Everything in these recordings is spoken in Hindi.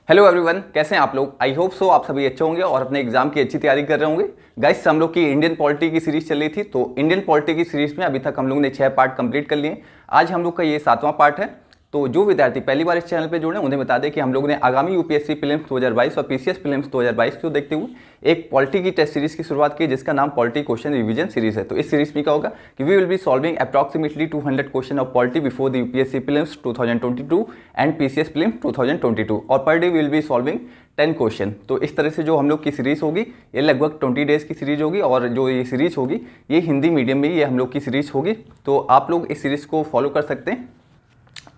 हेलो एवरीवन, कैसे हैं आप लोग। आई होप सो आप सभी अच्छे होंगे और अपने एग्जाम की अच्छी तैयारी कर रहे होंगे। गाइस, हम लोग की इंडियन पॉलिटी की सीरीज चल रही थी, तो इंडियन पॉलिटी की सीरीज में अभी तक हम लोग ने 6 पार्ट कंप्लीट कर लिए। आज हम लोग का ये 7वां पार्ट है। तो जो विद्यार्थी पहली बार इस चैनल पे जुड़े हैं उन्हें बता दें कि हम लोग ने आगामी यूपीएससी प्रीलिम्स 2022 और पीसीएस प्रीलिम्स 2022 को देखते हुए एक पॉलिटी की टेस्ट सीरीज की शुरुआत की, जिसका नाम पॉलिटी क्वेश्चन रिवीजन सीरीज है। तो इस सीरीज में क्या होगा कि we will be solving approximately 200 question of polity before the UPSC prelims 2022 and PCS prelims 2022 और per day we will be solving 10 question. तो इस तरह से जो हम लोग की सीरीज होगी ये लगभग 20 डेज की सीरीज होगी, और जो ये सीरीज होगी ये हिंदी मीडियम में ये हम लोग की सीरीज होगी। तो आप लोग इस सीरीज को फॉलो कर सकते हैं,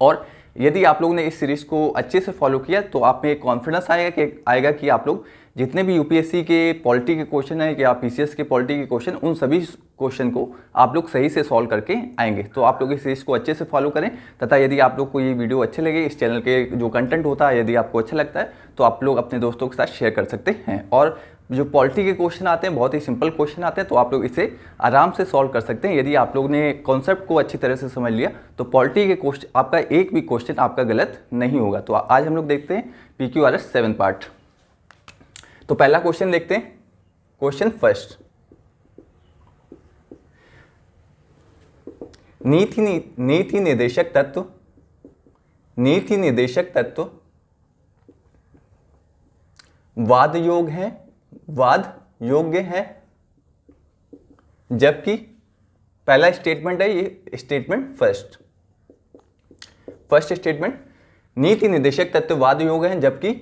और यदि आप लोगों ने इस सीरीज को अच्छे से फॉलो किया तो आप में कॉन्फिडेंस आएगा कि आप लोग जितने भी यूपीएससी के पॉलिटी के क्वेश्चन है या पीसीएस के पॉलिटी के क्वेश्चन, उन सभी क्वेश्चन को आप लोग सही से सॉल्व करके आएंगे। तो आप लोग इस सीरीज को अच्छे से फॉलो करें, तथा यदि आप लोग को ये वीडियो अच्छे लगे, इस चैनल के जो कंटेंट होता है यदि आपको अच्छा लगता है तो आप लोग अपने दोस्तों के साथ शेयर कर सकते हैं। और जो पॉलिटी के क्वेश्चन आते हैं बहुत ही सिंपल क्वेश्चन आते हैं, तो आप लोग इसे आराम से सॉल्व कर सकते हैं। यदि आप लोग ने कॉन्सेप्ट को अच्छी तरह से समझ लिया तो पॉलिटी के क्वेश्चन आपका एक भी क्वेश्चन आपका गलत नहीं होगा। तो आज हम लोग देखते हैं PQRS 7 पार्ट। तो पहला क्वेश्चन देखते हैं। क्वेश्चन फर्स्ट, नीति निर्देशक तत्व वाद योग्य है, जबकि पहला स्टेटमेंट है ये स्टेटमेंट फर्स्ट स्टेटमेंट, नीति निर्देशक तत्व वाद योग्य है जबकि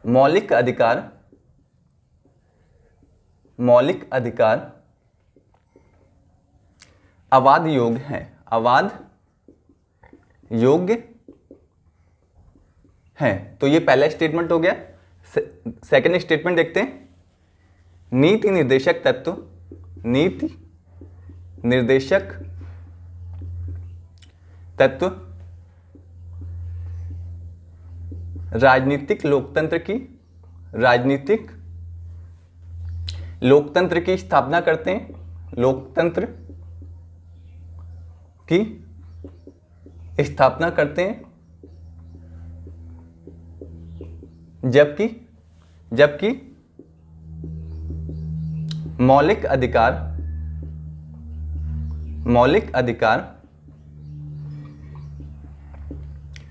मौलिक अधिकार अवाद योग्य है। तो ये पहला स्टेटमेंट हो गया। सेकंड स्टेटमेंट देखते हैं। नीति निर्देशक तत्व राजनीतिक लोकतंत्र की स्थापना करते हैं, जबकि मौलिक अधिकार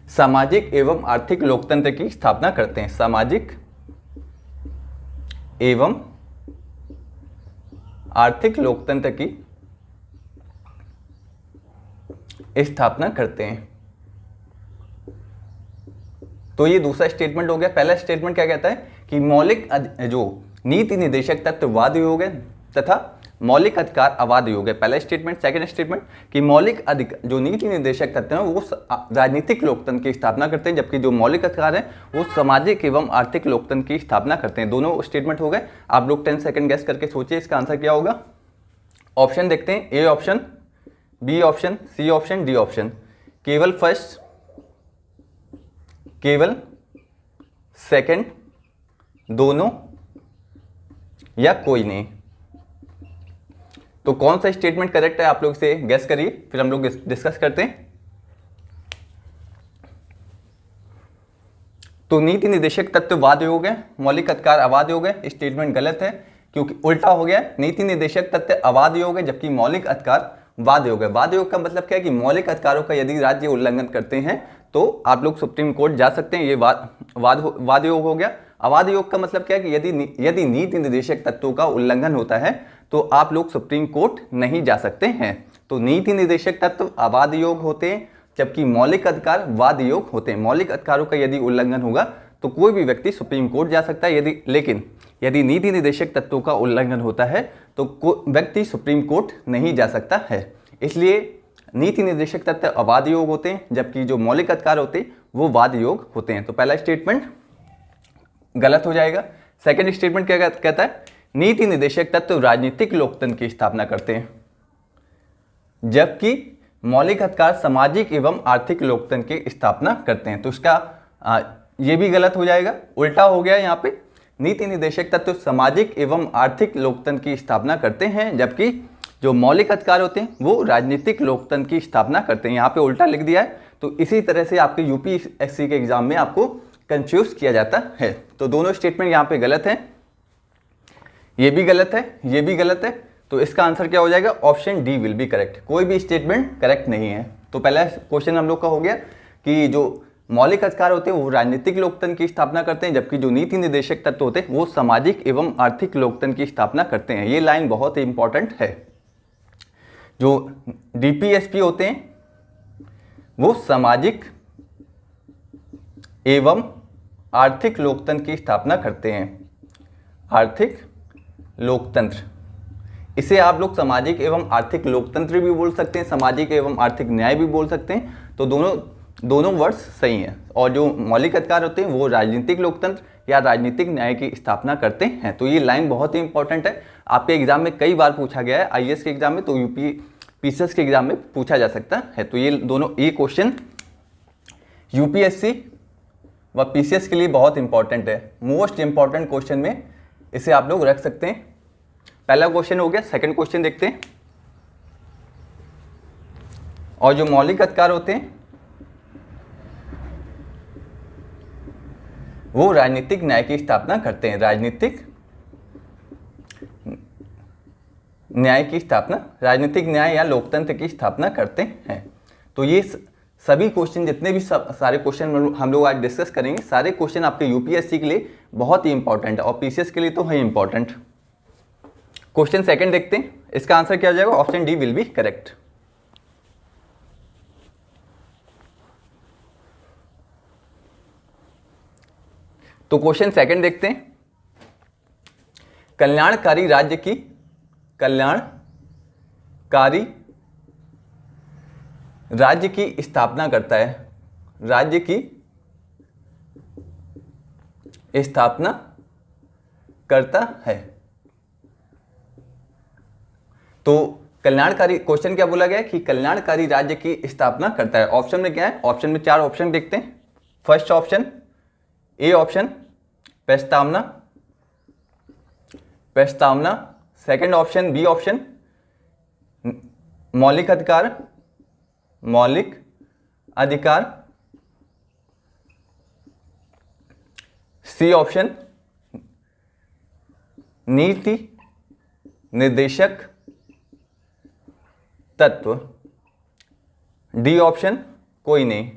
सामाजिक एवं आर्थिक लोकतंत्र की स्थापना करते हैं, सामाजिक एवं आर्थिक लोकतंत्र की स्थापना करते हैं। तो ये दूसरा स्टेटमेंट हो गया। पहला स्टेटमेंट क्या कहता है कि जो नीति निर्देशक तत्व वाद योग्य तथा मौलिक अधिकार अवाद योग्य, पहला स्टेटमेंट। सेकंड स्टेटमेंट कि जो नीति निर्देशक तत्व हैं वो राजनीतिक लोकतंत्र की स्थापना करते हैं, जबकि जो मौलिक अधिकार है वो सामाजिक एवं आर्थिक लोकतंत्र की स्थापना करते हैं। दोनों स्टेटमेंट हो गए। आप लोग 10 सेकंड गैस करके सोचिए इसका आंसर क्या होगा। ऑप्शन देखते हैं, A option, B option, C option, D option. केवल फर्स्ट, केवल सेकंड, दोनों या कोई नहीं। तो कौन सा स्टेटमेंट करेक्ट है आप लोग इसे गैस करिए, फिर हम लोग डिस्कस करते हैं। तो नीति निर्देशक तत्व वाद योग्य है, मौलिक अधिकार अवाद योग्य है, स्टेटमेंट गलत है क्योंकि उल्टा हो गया। नीति निर्देशक तत्व अवाद योग्य जबकि मौलिक अधिकार वाद योग्य। वाद योग्य का मतलब क्या है कि मौलिक अधिकारों का यदि राज्य उल्लंघन करते हैं तो आप लोग सुप्रीम कोर्ट जा सकते हैं। ये वाद योग हो गया। अवाद योग का मतलब क्या है कि यदि नीति निर्देशक तत्वों का उल्लंघन होता है तो आप लोग सुप्रीम कोर्ट नहीं जा सकते हैं। तो नीति निर्देशक तत्व अवाद योग होते हैं जबकि मौलिक अधिकार वाद योग होते हैं। मौलिक अधिकारों का यदि उल्लंघन होगा तो कोई भी व्यक्ति सुप्रीम कोर्ट जा सकता है, लेकिन यदि नीति निर्देशक तत्वों का उल्लंघन होता है तो व्यक्ति सुप्रीम कोर्ट नहीं जा सकता है। इसलिए नीति निर्देशक तत्व अवाद योग होते हैं जबकि जो मौलिक अधिकार होते हैं वो वाद योग होते हैं। तो पहला स्टेटमेंट गलत हो जाएगा। सेकंड स्टेटमेंट क्या कहता है, नीति निर्देशक तत्व राजनीतिक लोकतंत्र की स्थापना करते हैं जबकि मौलिक अधिकार सामाजिक एवं आर्थिक लोकतंत्र की स्थापना करते हैं। तो इसका ये भी गलत हो जाएगा, उल्टा हो गया। यहाँ पे नीति निर्देशक तत्व सामाजिक एवं आर्थिक लोकतंत्र की स्थापना करते हैं जबकि जो मौलिक अधिकार होते हैं वो राजनीतिक लोकतंत्र की स्थापना करते हैं। यहाँ पे उल्टा लिख दिया है तो इसी तरह से आपके यूपीएससी के एग्जाम में आपको कंफ्यूज किया जाता है। तो दोनों स्टेटमेंट यहाँ पे गलत हैं, ये भी गलत है, ये भी गलत है। तो इसका आंसर क्या हो जाएगा? Option D will be correct. कोई भी स्टेटमेंट करेक्ट नहीं है। तो पहला क्वेश्चन हम लोग का हो गया कि जो मौलिक अधिकार होते हैं वो राजनीतिक लोकतंत्र की स्थापना करते हैं, जबकि जो नीति निर्देशक तत्व होते हैं वो सामाजिक एवं आर्थिक लोकतंत्र की स्थापना करते हैं। ये लाइन बहुत ही इंपॉर्टेंट है। जो डीपीएसपी होते हैं वो सामाजिक एवं आर्थिक लोकतंत्र की स्थापना करते हैं। आर्थिक लोकतंत्र, इसे आप लोग सामाजिक एवं आर्थिक लोकतंत्र भी बोल सकते हैं, सामाजिक एवं आर्थिक न्याय भी बोल सकते हैं। तो दोनों वर्ड्स सही हैं। और जो मौलिक अधिकार होते हैं वो राजनीतिक लोकतंत्र या राजनीतिक न्याय की स्थापना करते हैं। तो ये लाइन बहुत ही इंपॉर्टेंट है, आपके एग्जाम में कई बार पूछा गया है, आईएएस के एग्जाम में, तो यूपीएससी के एग्जाम में पूछा जा सकता है। तो ये क्वेश्चन यूपीएससी व पीसीएस के लिए बहुत इंपॉर्टेंट है। मोस्ट इंपॉर्टेंट क्वेश्चन में इसे आप लोग रख सकते हैं। पहला क्वेश्चन हो गया। सेकंड क्वेश्चन देखते हैं। और जो मौलिक अधिकार होते हैं वो राजनीतिक न्याय की स्थापना करते हैं। राजनीतिक न्याय की स्थापना, राजनीतिक न्याय या लोकतंत्र की स्थापना करते हैं। तो ये सभी क्वेश्चन, जितने भी सारे क्वेश्चन हम लोग आज डिस्कस करेंगे, सारे क्वेश्चन आपके यूपीएससी के लिए बहुत ही इंपॉर्टेंट है और पीसीएस के लिए तो है इंपॉर्टेंट। क्वेश्चन सेकंड देखते हैं। इसका आंसर क्या हो जाएगा? Option D will be correct. तो क्वेश्चन सेकंड देखते हैं। कल्याणकारी राज्य की स्थापना करता है। राज्य की स्थापना करता है। तो कल्याणकारी, क्वेश्चन क्या बोला गया कि कल्याणकारी राज्य की स्थापना करता है। ऑप्शन में क्या है? ऑप्शन में 4 ऑप्शन देखते हैं। फर्स्ट ऑप्शन ए ऑप्शन प्रस्तावना, सेकंड ऑप्शन बी ऑप्शन मौलिक अधिकार, सी ऑप्शन नीति निर्देशक तत्व, डी ऑप्शन कोई नहीं।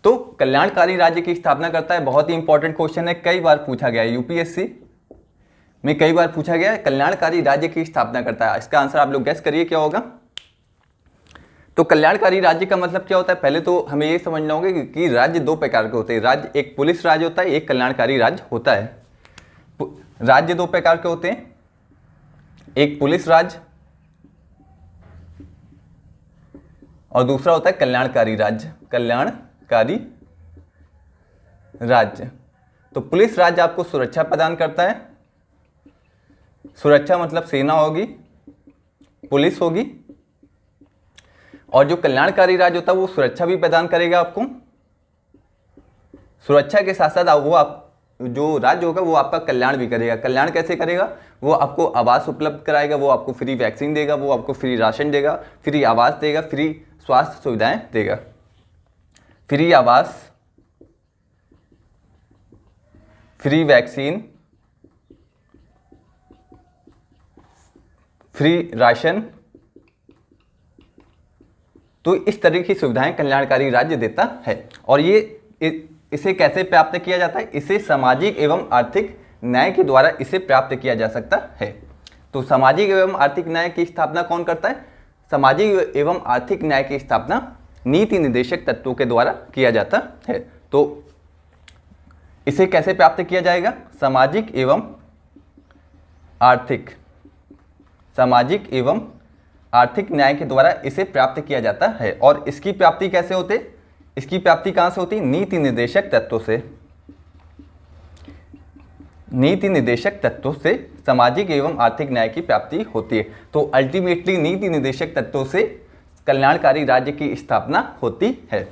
तो कल्याणकारी राज्य की स्थापना करता है, बहुत ही इंपॉर्टेंट क्वेश्चन है, कई बार पूछा गया है यूपीएससी में, कई बार पूछा गया है। कल्याणकारी राज्य की स्थापना करता है, इसका आंसर आप लोग गेस करिए क्या होगा। तो कल्याणकारी राज्य का मतलब क्या होता है? पहले तो हमें ये समझना होगा कि राज्य 2 प्रकार के होते हैं। राज्य, एक पुलिस राज्य होता है, एक कल्याणकारी राज्य होता है। राज्य 2 प्रकार के होते हैं, एक पुलिस राज्य और दूसरा होता है कल्याणकारी राज्य। कल्याणकारी राज्य, तो पुलिस राज्य आपको सुरक्षा प्रदान करता है। सुरक्षा मतलब सेना होगी, पुलिस होगी। और जो कल्याणकारी राज्य होता है वो सुरक्षा भी प्रदान करेगा आपको। सुरक्षा के साथ साथ वो आप जो राज्य होगा वो आपका कल्याण भी करेगा। कल्याण कैसे करेगा? वो आपको आवास उपलब्ध कराएगा, वो आपको फ्री वैक्सीन देगा, वो आपको फ्री राशन देगा, फ्री आवास देगा, फ्री स्वास्थ्य सुविधाएं देगा। फ्री आवास, फ्री वैक्सीन, फ्री राशन, तो इस तरह की सुविधाएं कल्याणकारी राज्य देता है। और इसे कैसे प्राप्त किया जाता है? इसे सामाजिक एवं आर्थिक न्याय के द्वारा इसे प्राप्त किया जा सकता है। तो सामाजिक एवं आर्थिक न्याय की स्थापना कौन करता है? सामाजिक एवं आर्थिक न्याय की स्थापना नीति निर्देशक तत्वों के द्वारा किया जाता है। तो इसे कैसे प्राप्त किया जाएगा? सामाजिक एवं आर्थिक न्याय के द्वारा इसे प्राप्त किया जाता है। और इसकी प्राप्ति कैसे होते? इसकी प्राप्ति कहां से होती? नीति निर्देशक तत्वों से। नीति निर्देशक तत्वों से सामाजिक एवं आर्थिक न्याय की प्राप्ति होती है। तो अल्टीमेटली नीति निर्देशक तत्वों से कल्याणकारी राज्य की स्थापना होती है।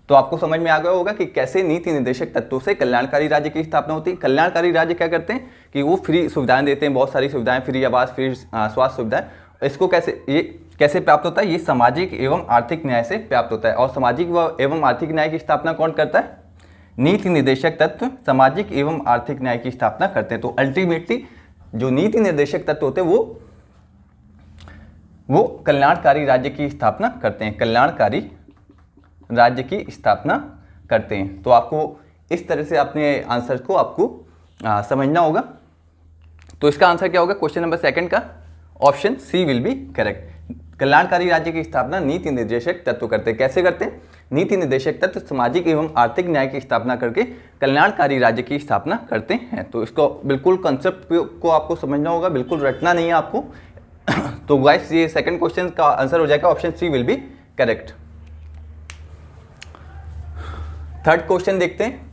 तो आपको समझ में आ गया होगा कि कैसे नीति निर्देशक तत्वों से कल्याणकारी राज्य की स्थापना होती है। कल्याणकारी राज्य क्या करते हैं कि वो फ्री सुविधाएं देते हैं, बहुत सारी सुविधाएं, फ्री आवास, फ्री स्वास्थ्य सुविधाएं। इसको कैसे, ये कैसे प्राप्त होता है? ये सामाजिक एवं आर्थिक न्याय से प्राप्त होता है। और सामाजिक एवं आर्थिक न्याय की स्थापना कौन करता है? नीति निर्देशक तत्व सामाजिक एवं आर्थिक न्याय की स्थापना करते हैं। तो अल्टीमेटली जो नीति निर्देशक तत्व होते हैं वो कल्याणकारी राज्य की स्थापना करते हैं, कल्याणकारी राज्य की स्थापना करते हैं। तो आपको इस तरह से अपने आंसर को आपको समझना होगा। तो इसका आंसर क्या होगा क्वेश्चन नंबर 2 का? Option C will be correct. कल्याणकारी राज्य की स्थापना नीति निर्देशक तत्व करते हैं। कैसे करते हैं? नीति निर्देशक तत्व सामाजिक एवं आर्थिक न्याय की स्थापना करके कल्याणकारी राज्य की स्थापना करते हैं। तो इसको बिल्कुल कंसेप्ट को आपको समझना होगा, बिल्कुल रटना नहीं है आपको। तो गाइस ये सेकंड क्वेश्चन का आंसर हो जाएगा option C will be correct. Third question देखते हैं।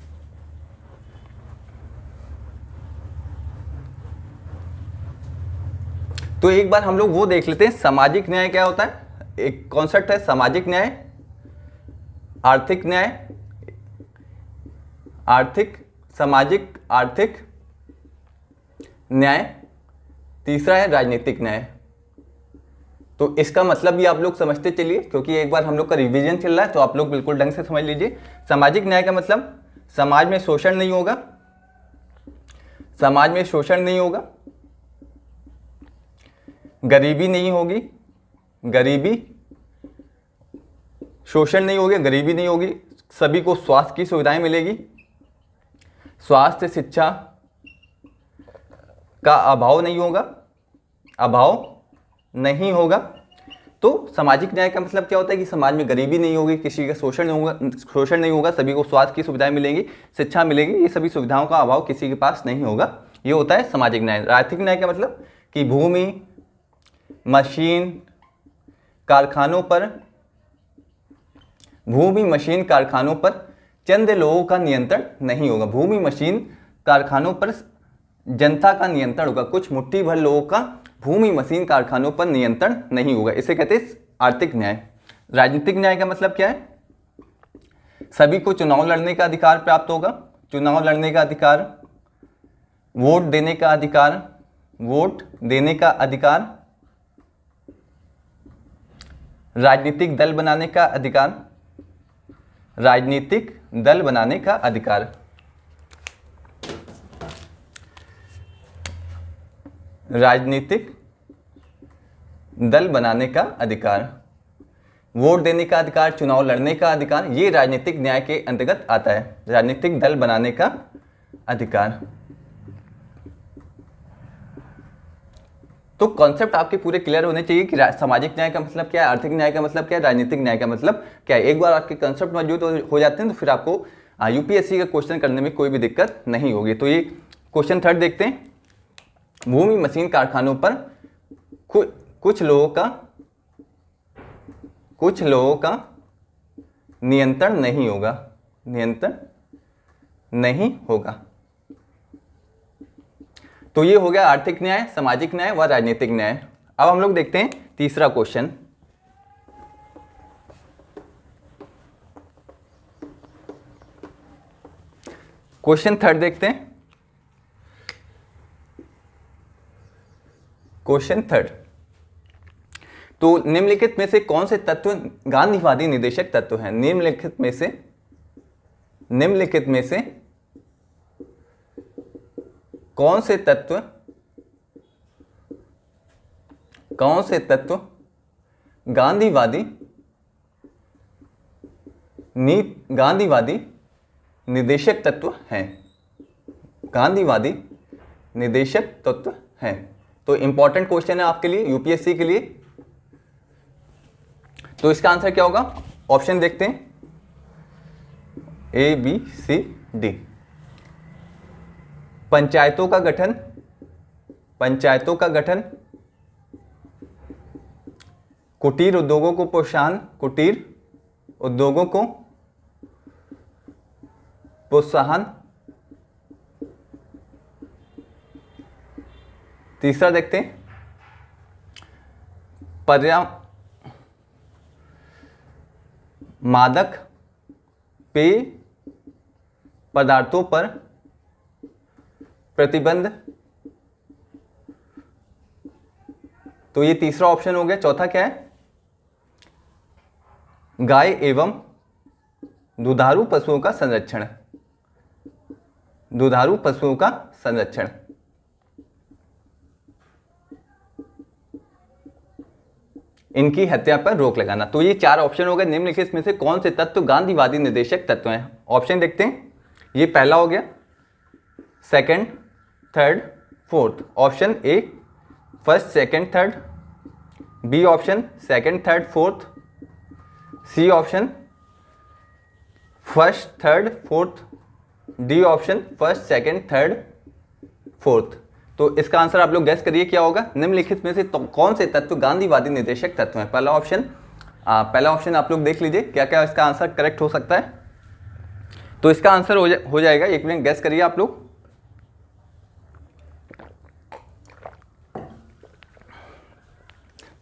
तो एक बार हम लोग वो देख लेते हैं सामाजिक न्याय क्या होता है। एक कॉन्सेप्ट है सामाजिक न्याय, आर्थिक न्याय, सामाजिक आर्थिक न्याय, तीसरा है राजनीतिक न्याय। तो इसका मतलब भी आप लोग समझते चलिए, क्योंकि एक बार हम लोग का रिवीजन चल रहा है, तो आप लोग बिल्कुल ढंग से समझ लीजिए। सामाजिक न्याय का मतलब समाज में शोषण नहीं होगा, समाज में शोषण नहीं होगा, गरीबी नहीं होगी, शोषण नहीं होगा, गरीबी नहीं होगी, सभी को स्वास्थ्य की सुविधाएं मिलेगी, स्वास्थ्य शिक्षा का अभाव नहीं होगा। तो सामाजिक न्याय का मतलब क्या होता है कि समाज में गरीबी नहीं होगी, किसी का शोषण नहीं होगा, सभी को स्वास्थ्य की सुविधाएं मिलेंगी, शिक्षा मिलेगी, ये सभी सुविधाओं का अभाव किसी के पास नहीं होगा। ये होता है सामाजिक न्याय। आर्थिक न्याय का मतलब कि भूमि, मशीन, कारखानों पर चंद लोगों का नियंत्रण नहीं होगा। भूमि, मशीन, कारखानों पर जनता का नियंत्रण होगा, कुछ मुट्ठी भर लोगों का भूमि, मशीन, कारखानों पर नियंत्रण नहीं होगा। इसे कहते हैं आर्थिक न्याय। राजनीतिक न्याय का मतलब क्या है? सभी को चुनाव लड़ने का अधिकार प्राप्त होगा, चुनाव लड़ने का अधिकार, वोट देने का अधिकार, राजनीतिक दल बनाने का अधिकार, राजनीतिक दल बनाने का अधिकार, वोट देने का अधिकार, चुनाव लड़ने का अधिकार, ये राजनीतिक न्याय के अंतर्गत आता है। राजनीतिक दल बनाने का अधिकार। तो कॉन्सेप्ट आपके पूरे क्लियर होने चाहिए कि सामाजिक न्याय का मतलब क्या है, आर्थिक न्याय का मतलब क्या है, राजनीतिक न्याय का मतलब क्या है। एक बार आपके कॉन्सेप्ट मौजूद हो जाते हैं तो फिर आपको यूपीएससी का क्वेश्चन करने में कोई भी दिक्कत नहीं होगी। तो ये क्वेश्चन थर्ड देखते हैं। भूमि, मशीन, कारखानों पर कुछ लोगों का नियंत्रण नहीं होगा। तो ये हो गया आर्थिक न्याय, सामाजिक न्याय व राजनीतिक न्याय। अब हम लोग देखते हैं तीसरा क्वेश्चन। क्वेश्चन थर्ड देखते हैं। क्वेश्चन थर्ड, तो निम्नलिखित में से कौन से तत्व गांधीवादी निर्देशक तत्व हैं? निम्नलिखित में से कौन से तत्व गांधीवादी निर्देशक तत्व हैं? गांधीवादी निर्देशक तत्व हैं। तो इंपॉर्टेंट क्वेश्चन है आपके लिए, यूपीएससी के लिए। तो इसका आंसर क्या होगा? ऑप्शन देखते हैं, ए, बी, सी, डी। पंचायतों का गठन, कुटीर उद्योगों को प्रोत्साहन, तीसरा देखते हैं मादक पेय पदार्थों पर प्रतिबंध। तो ये तीसरा ऑप्शन हो गया। चौथा क्या है? गाय एवं दुधारू पशुओं का संरक्षण, दुधारू पशुओं का संरक्षण। इनकी हत्या पर रोक लगाना। तो ये 4 ऑप्शन हो गए। निम्नलिखित में से कौन से तत्व गांधीवादी निर्देशक तत्व हैं? ऑप्शन देखते हैं। ये पहला हो गया, second, third, fourth. Option A first, second, third. B option second, third, fourth. C option first, third, fourth. D option first, second, third, fourth. तो इसका आंसर आप लोग गैस करिए क्या होगा। निम्नलिखित में से तो कौन से तत्व गांधीवादी निर्देशक तत्व हैं? पहला ऑप्शन आप लोग देख लीजिए क्या क्या इसका आंसर करेक्ट हो सकता है। तो इसका आंसर हो जाएगा, एक मिनट गैस करिए आप लोग।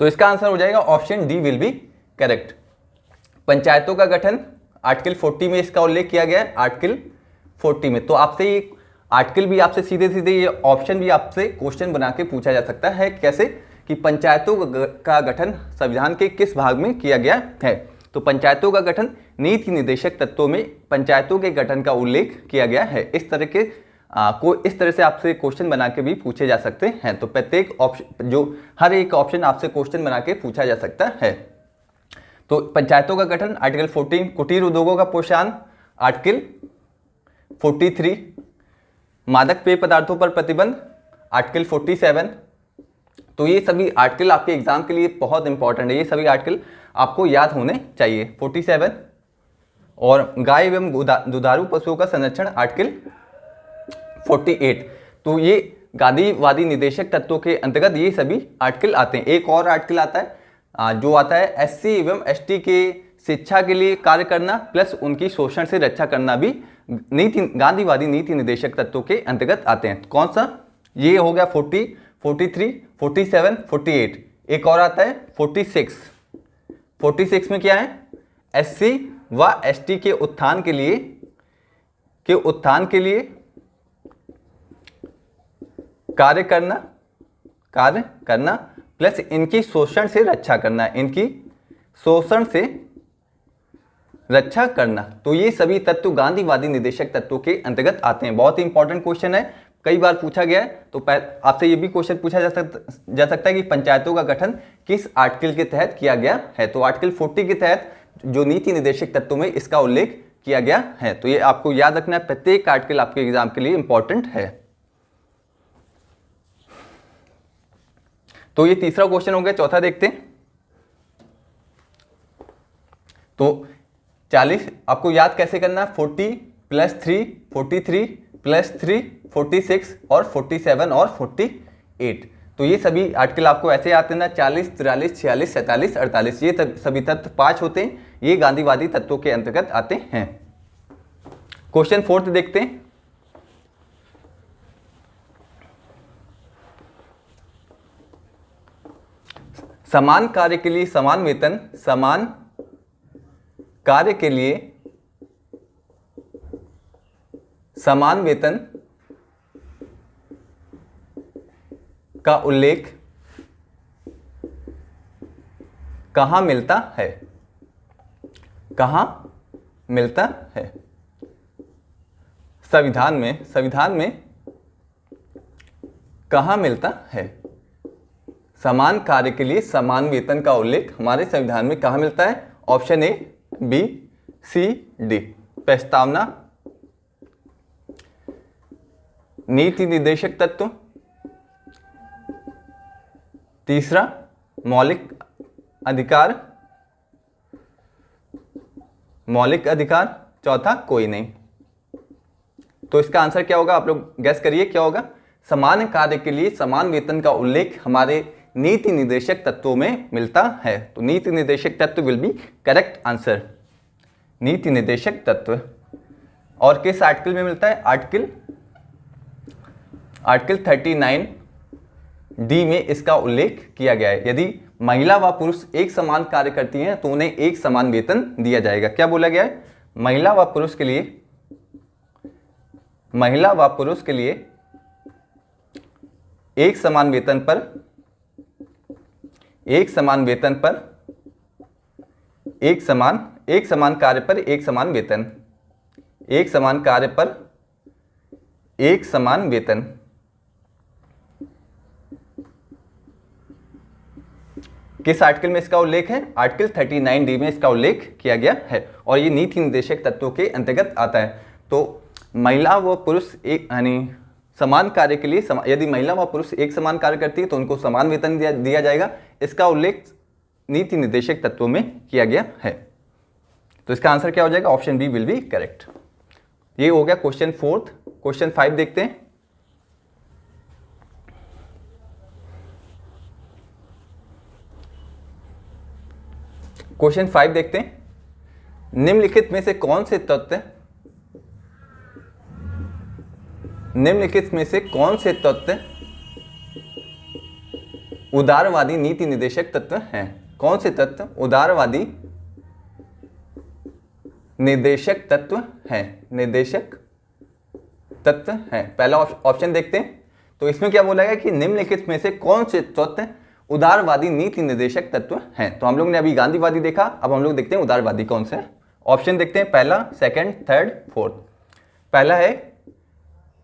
तो इसका आंसर हो जाएगा option D will be correct. पंचायतों का गठन आर्टिकल 40 में इसका उल्लेख किया गया है, आर्टिकल 40 में। तो आपसे ये आर्टिकल भी आपसे सीधे सीधे ये ऑप्शन भी आपसे क्वेश्चन बना के पूछा जा सकता है। कैसे कि पंचायतों का गठन संविधान के किस भाग में किया गया है? तो पंचायतों का गठन नीति निर्देशक तत्वों में पंचायतों के गठन का उल्लेख किया गया है। इस तरह से आपसे क्वेश्चन बना के भी पूछे जा सकते हैं। तो प्रत्येक ऑप्शन, जो हर एक ऑप्शन आपसे क्वेश्चन बना के पूछा जा सकता है। तो पंचायतों का गठन आर्टिकल 14, कुटीर उद्योगों का प्रोत्साहन आर्टिकल 43, मादक पेय पदार्थों पर प्रतिबंध आर्टिकल 47। तो ये सभी आर्टिकल आपके एग्जाम के लिए बहुत इंपॉर्टेंट है। ये सभी आर्टिकल आपको याद होने चाहिए। 47 और गाय एवं दुधारू पशुओं का संरक्षण आर्टिकल 48। तो ये गांधीवादी निर्देशक तत्वों के अंतर्गत ये सभी आर्टिकल आते हैं। एक और आर्टिकल आता है जो आता है एससी एवं एसटी के शिक्षा के लिए कार्य करना प्लस उनकी शोषण से रक्षा करना भी गांधीवादी नीति निर्देशक तत्वों के अंतर्गत आते हैं। कौन सा? ये हो गया 40, 43, 47, 48। एक और आता है 46। 46 में क्या है? एससी व एसटी के उत्थान के लिए कार्य करना प्लस इनकी शोषण से रक्षा करना, इनकी शोषण से रक्षा करना। तो ये सभी तत्व गांधीवादी निर्देशक तत्वों के अंतर्गत आते हैं। बहुत ही इंपॉर्टेंट क्वेश्चन है, कई बार पूछा गया है। तो आपसे ये भी क्वेश्चन पूछा जा सकता है कि पंचायतों का गठन किस आर्टिकल के तहत किया गया है? तो आर्टिकल 40 के तहत जो नीति निर्देशक तत्वों में इसका उल्लेख किया गया है। तो ये आपको याद रखना है, प्रत्येक आर्टिकल आपके एग्जाम के लिए इंपॉर्टेंट है। तो ये तीसरा क्वेश्चन हो गया। चौथा देखते हैं। तो 40 आपको याद कैसे करना है? 40 + 3, 43 + 3, 46 और 47 और 48। तो ये सभी आर्टिकल आपको ऐसे आते हैं ना, 40, 43, 46, 47, 48। ये सभी तत्व 5 होते हैं। ये गांधीवादी तत्वों के अंतर्गत आते हैं। क्वेश्चन 4 देखते हैं। समान कार्य के लिए समान वेतन, समान कार्य के लिए समान वेतन का उल्लेख कहाँ मिलता है? कहाँ मिलता है? संविधान में कहाँ मिलता है? समान कार्य के लिए समान वेतन का उल्लेख हमारे संविधान में कहाँ मिलता है? Option A, B, C, D. प्रस्तावना, नीति निर्देशक तत्व, तीसरा मौलिक अधिकार, चौथा कोई नहीं। तो इसका आंसर क्या होगा? आप लोग गैस करिए क्या होगा। समान कार्य के लिए समान वेतन का उल्लेख हमारे नीति निर्देशक तत्वों में मिलता है। तो नीति निर्देशक तत्व विल बी करेक्ट आंसर। नीति निर्देशक तत्व और किस आर्टिकल में मिलता है? आर्टिकल 39 डी में इसका उल्लेख किया गया है। यदि महिला व पुरुष एक समान कार्य करती हैं तो उन्हें एक समान वेतन दिया जाएगा। क्या बोला गया है? महिला व पुरुष के लिए एक समान वेतन पर एक समान एक समान कार्य पर एक समान वेतन, एक समान कार्य पर एक समान वेतन। किस आर्टिकल में इसका उल्लेख है? आर्टिकल 39D में इसका उल्लेख किया गया है और ये नीति निर्देशक तत्वों के अंतर्गत आता है। तो महिला व पुरुष एक यानी समान कार्य के लिए यदि महिला व पुरुष एक समान कार्य करती है तो उनको समान वेतन दिया जाएगा। इसका उल्लेख नीति निर्देशक तत्वों में किया गया है। तो इसका आंसर क्या हो जाएगा? Option B will be correct. ये हो गया क्वेश्चन 4। क्वेश्चन 5 देखते हैं। क्वेश्चन 5 देखते हैं। निम्नलिखित में से कौन से तत्व उदारवादी नीति निर्देशक तत्व हैं? कौन से तत्व उदारवादी निर्देशक तत्व हैं? निर्देशक तत्व हैं। पहला ऑप्शन देखते हैं। तो इसमें क्या बोला गया कि निम्नलिखित में से कौन से तत्व उदारवादी नीति निर्देशक तत्व हैं? तो हम लोग ने अभी गांधीवादी देखा, अब हम लोग देखते हैं उदारवादी कौन से हैं। ऑप्शन देखते हैं, पहला, सेकंड, थर्ड, फोर्थ। पहला है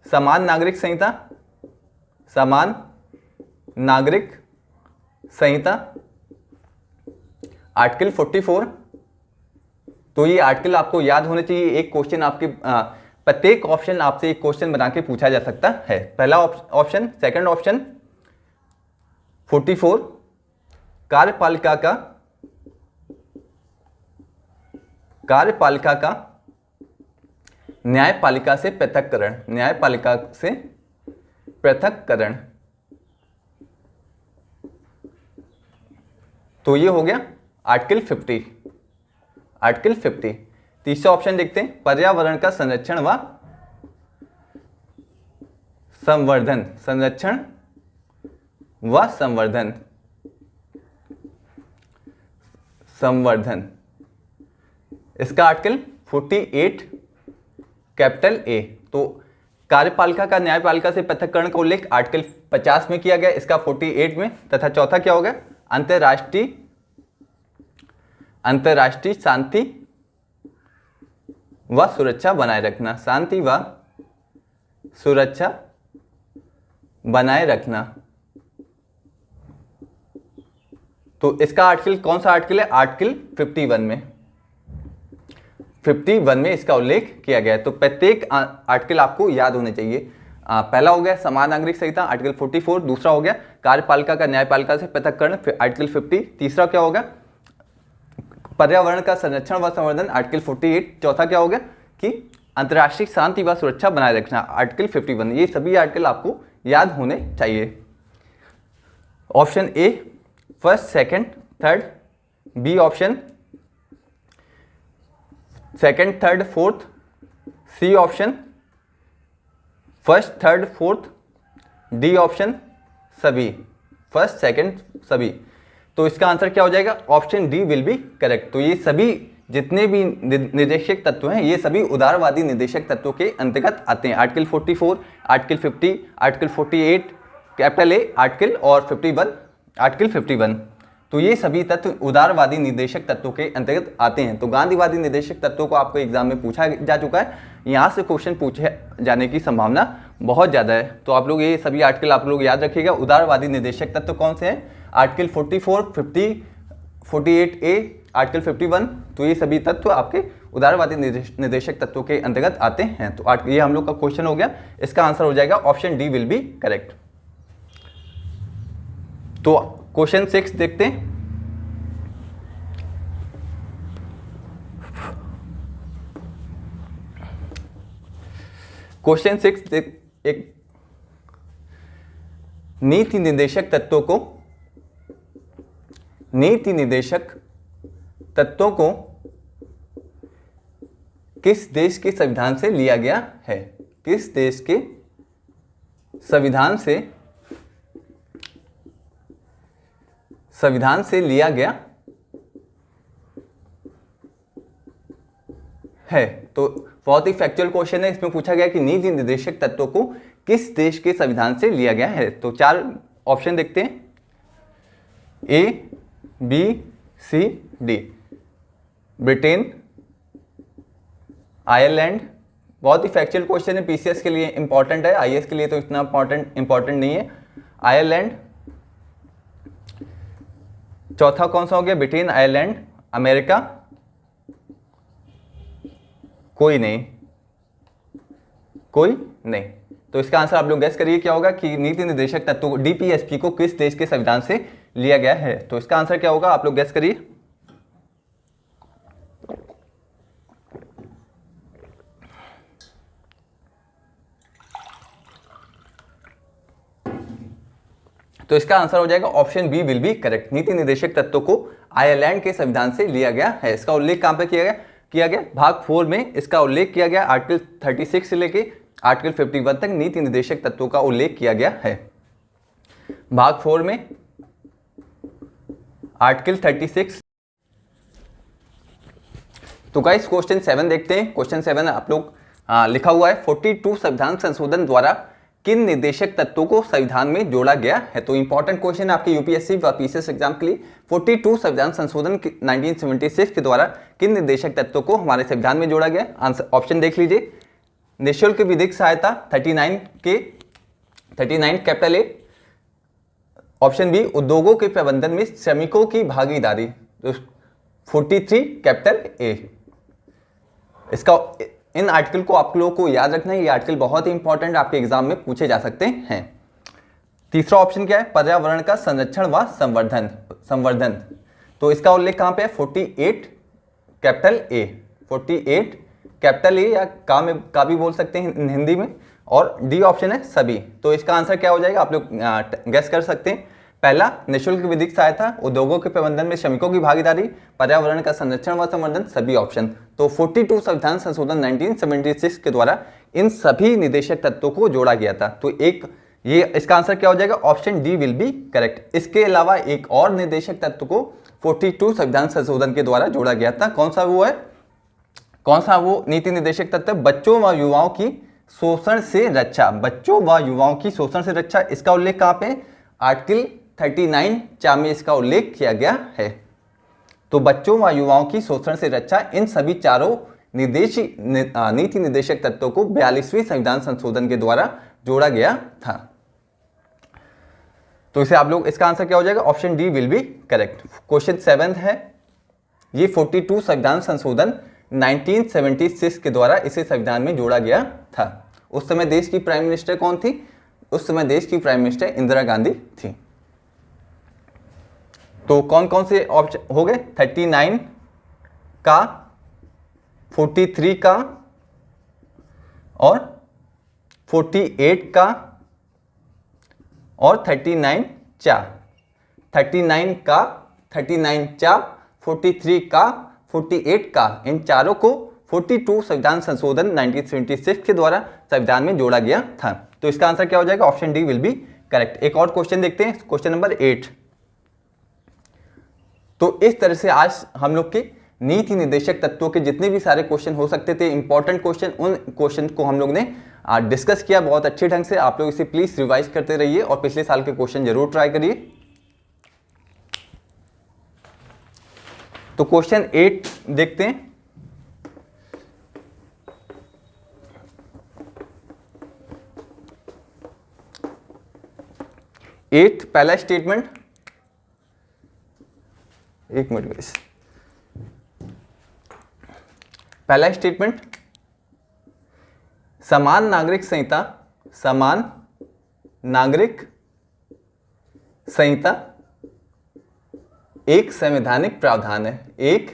समान नागरिक संहिता, समान नागरिक संहिता, आर्टिकल 44। तो ये आर्टिकल आपको याद होने चाहिए। एक क्वेश्चन आपके प्रत्येक ऑप्शन आपसे एक क्वेश्चन बना के पूछा जा सकता है। पहला ऑप्शन, सेकंड ऑप्शन 44 कार्यपालिका का न्यायपालिका से पृथक्करण, न्यायपालिका से पृथक्करण। तो ये हो गया आर्टिकल 50, आर्टिकल 50। तीसरा ऑप्शन देखते हैं, पर्यावरण का संरक्षण व संवर्धन, संरक्षण व संवर्धन, संवर्धन। इसका आर्टिकल 48 कैपिटल ए। तो कार्यपालिका का न्यायपालिका से पृथक्करण का उल्लेख आर्टिकल 50 में किया गया, इसका 48 में। तथा चौथा क्या होगा? अंतरराष्ट्रीय शांति व सुरक्षा बनाए रखना, शांति व सुरक्षा बनाए रखना। तो इसका आर्टिकल कौन सा आर्टिकल है? आर्टिकल 51 में, 51 में इसका उल्लेख किया गया है। तो प्रत्येक आर्टिकल आपको याद होने चाहिए। पहला हो गया समान नागरिक संहिता, आर्टिकल 44। दूसरा हो गया कार्यपालिका का न्यायपालिका से पृथक्करण, आर्टिकल 50। तीसरा क्या होगा? पर्यावरण का संरक्षण व संवर्धन, आर्टिकल 48। चौथा क्या हो गया कि अंतर्राष्ट्रीय शांति व सुरक्षा बनाए रखना, आर्टिकल 51। ये सभी आर्टिकल आपको याद होने चाहिए। Option A first, second, third, B option second, third, fourth, C option first, third, fourth, D option सभी, फर्स्ट, सेकंड, सभी। तो इसका आंसर क्या हो जाएगा? Option D will be correct. तो ये सभी जितने भी निर्देशक तत्व हैं ये सभी उदारवादी निर्देशक तत्वों के अंतर्गत आते हैं। Article 44, article 50, article 48 capital A article और 51 आर्टिकल 51। तो ये सभी तत्व उदारवादी निर्देशक तत्वों के अंतर्गत आते हैं। तो गांधीवादी निर्देशक तत्वों को आपको एग्जाम में पूछा जा चुका है, यहाँ से क्वेश्चन पूछे जाने की संभावना बहुत ज़्यादा है। तो आप लोग ये सभी आर्टिकल आप लोग याद रखिएगा। उदारवादी निर्देशक तत्व कौन से हैं? Article 44, 50, 48A, article 51। तो ये सभी तत्व आपके उदारवादी निर्देशक तत्वों के अंतर्गत आते हैं। तो ये हम लोग का क्वेश्चन हो गया। इसका आंसर हो जाएगा option D will be correct. तो क्वेश्चन 6 देखते हैं। क्वेश्चन 6 एक नीति निर्देशक तत्वों को किस देश के संविधान से लिया गया है? किस देश के संविधान से लिया गया है? तो बहुत ही फैक्चुअल क्वेश्चन है। इसमें पूछा गया कि नीति निर्देशक तत्वों को किस देश के संविधान से लिया गया है? तो 4 ऑप्शन देखते हैं, ए, B, C, D. Britain, Ireland. बहुत ही फैक्चुअल क्वेश्चन है, पीसीएस के लिए इंपॉर्टेंट है, आईएएस के लिए तो इतना इंपॉर्टेंट नहीं है। आयरलैंड। चौथा कौन सा हो गया? ब्रिटेन, आयरलैंड, अमेरिका, कोई नहीं, कोई नहीं। तो इसका आंसर आप लोग गैस करिए क्या होगा कि नीति निर्देशक तत्व डीपीएसपी को किस देश के संविधान से लिया गया है। तो इसका आंसर क्या होगा आप लोग गैस करिए। तो इसका आंसर हो जाएगा option B will be correct. नीति निर्देशक तत्व को आयरलैंड के संविधान से लिया गया है। इसका उल्लेख कहां पे किया गया भाग 4 में इसका उल्लेख किया गया। आर्टिकल 36 से लेके आर्टिकल 51 तक नीति निर्देशक तत्वों का उल्लेख किया गया है। भाग 4 में आर्टिकल 36। तो गाइस क्वेश्चन 7 देखते हैं। क्वेश्चन 7 आप लोग लिखा हुआ है 42 संविधान संशोधन द्वारा किन निर्देशक तत्वों को संविधान में जोड़ा गया है। तो इंपॉर्टेंट क्वेश्चन है आपके यूपीएससी व पीसीएस एग्जाम के लिए। 42 संविधान संशोधन 1976 के द्वारा किन निर्देशक तत्वों को हमारे संविधान में जोड़ा गया। आंसर ऑप्शन देख लीजिए। निःशुल्क विधिक सहायता 39 कैपिटल ए। ऑप्शन बी उद्योगों के प्रबंधन में श्रमिकों की भागीदारी, तो 43 कैपिटल ए। इसका इन आर्टिकल को आप लोगों को याद रखना है, ये आर्टिकल बहुत ही इंपॉर्टेंट आपके एग्जाम में पूछे जा सकते हैं। तीसरा ऑप्शन क्या है? पर्यावरण का संरक्षण व संवर्धन। तो इसका उल्लेख कहां पे है? 48 कैपिटल ए। 48 कैपिटल ए या का भी बोल सकते हैं हिंदी में। और डी ऑप्शन है सभी। तो इसका आंसर क्या हो जाएगा आप लोग गेस कर सकते हैं। पहला निःशुल्क विधिक सहायता, उद्योगों के प्रबंधन में श्रमिकों की भागीदारी, पर्यावरण का संरक्षण व संवर्धन, सभी ऑप्शन। तो 42 संविधान संशोधन 1976 के द्वारा इन सभी निर्देशक तत्वों को जोड़ा गया था। तो ये इसका आंसर क्या हो जाएगा? Option D will be correct. इसके अलावा एक और निर्देशक तत्व को 42 संविधान संशोधन के द्वारा जोड़ा गया था। कौन सा वो नीति निर्देशक तत्व? बच्चों व युवाओं की शोषण से रक्षा। बच्चों व युवाओं की शोषण से रक्षा। इसका उल्लेख कहां पे? आर्टिकल 39 चा में इसका उल्लेख किया गया है। तो बच्चों व युवाओं की शोषण से रक्षा, इन सभी चारों नीति निर्देशक तत्वों को 42वें संविधान संशोधन के द्वारा जोड़ा गया था। तो इसे आप लोग, इसका आंसर क्या हो जाएगा? Option D will be correct. Question 7 है, ये 42 संविधान संशोधन 1976 के द्वारा इसे संविधान में जोड़ा गया था। उस समय देश की प्राइम मिनिस्टर कौन थी? उस समय देश की प्राइम मिनिस्टर इंदिरा गांधी थी। तो कौन कौन से ऑप्शन हो गए? 39 का, 43 का और 48 का और 39 चा। 39 का, 39 चा, 43 का, 48 का, इन चारों को 42 संविधान संशोधन 1976 के द्वारा संविधान में जोड़ा गया था। तो इसका आंसर क्या हो जाएगा? Option D will be correct. एक और क्वेश्चन देखते हैं, क्वेश्चन नंबर 8। तो इस तरह से आज हम लोग के नीति निर्देशक तत्वों के जितने भी सारे क्वेश्चन हो सकते थे, इंपॉर्टेंट क्वेश्चन, उन क्वेश्चन को हम लोग ने डिस्कस किया बहुत अच्छे ढंग से। आप लोग इसे प्लीज रिवाइज करते रहिए और पिछले साल के क्वेश्चन जरूर ट्राई करिए। तो क्वेश्चन 8 देखते हैं। एट पहला स्टेटमेंट, एक मिनट गाइस, पहला स्टेटमेंट, समान नागरिक संहिता, समान नागरिक संहिता एक संवैधानिक प्रावधान है, एक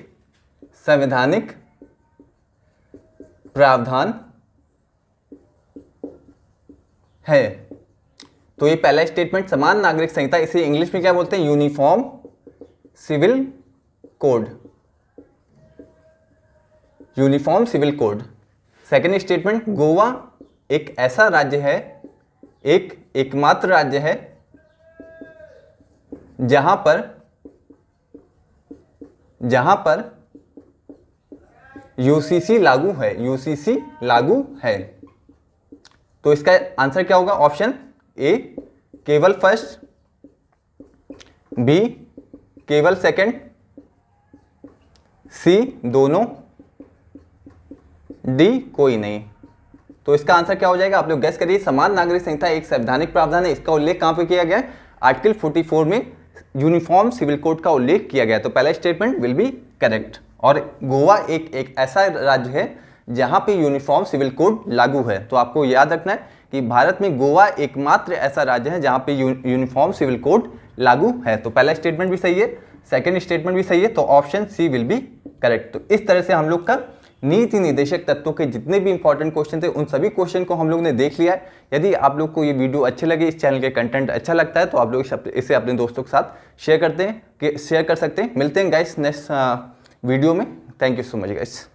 संवैधानिक प्रावधान है। तो ये पहला स्टेटमेंट, समान नागरिक संहिता, इसे इंग्लिश में क्या बोलते हैं? Uniform civil code, uniform civil code. Second statement, Goa एक ऐसा राज्य है, एक एकमात्र राज्य है जहां पर यूसीसी लागू है, यूसीसी लागू है। तो इसका आंसर क्या होगा? ऑप्शन ए केवल फर्स्ट, बी केवल सेकंड, सी दोनों, डी कोई नहीं। तो इसका आंसर क्या हो जाएगा, आप लोग गैस करिए। समान नागरिक संहिता एक संवैधानिक प्रावधान है, इसका उल्लेख कहां पे किया गया है, आर्टिकल 44 में यूनिफॉर्म सिविल कोड का उल्लेख किया गया है। तो पहला स्टेटमेंट विल बी करेक्ट। और गोवा एक ऐसा राज्य है जहां पे यूनिफॉर्म सिविल कोड लागू है। तो आपको याद रखना है कि भारत में गोवा एकमात्र ऐसा राज्य है जहां पे यूनिफॉर्म सिविल कोड लागू है। तो पहला स्टेटमेंट भी सही है, सेकंड स्टेटमेंट भी सही है, तो option C will be correct. तो इस तरह से हम लोग का नीति निर्देशक तत्वों के जितने भी इंपॉर्टेंट क्वेश्चन थे उन सभी क्वेश्चन को हम लोग ने देख लिया है। यदि आप लोग को ये वीडियो अच्छे लगे, इस चैनल के कंटेंट अच्छा लगता है, तो आप लोग इसे अपने दोस्तों के साथ शेयर कर सकते हैं। मिलते हैं गाइस नेक्स्ट वीडियो में। Thank you so much guys.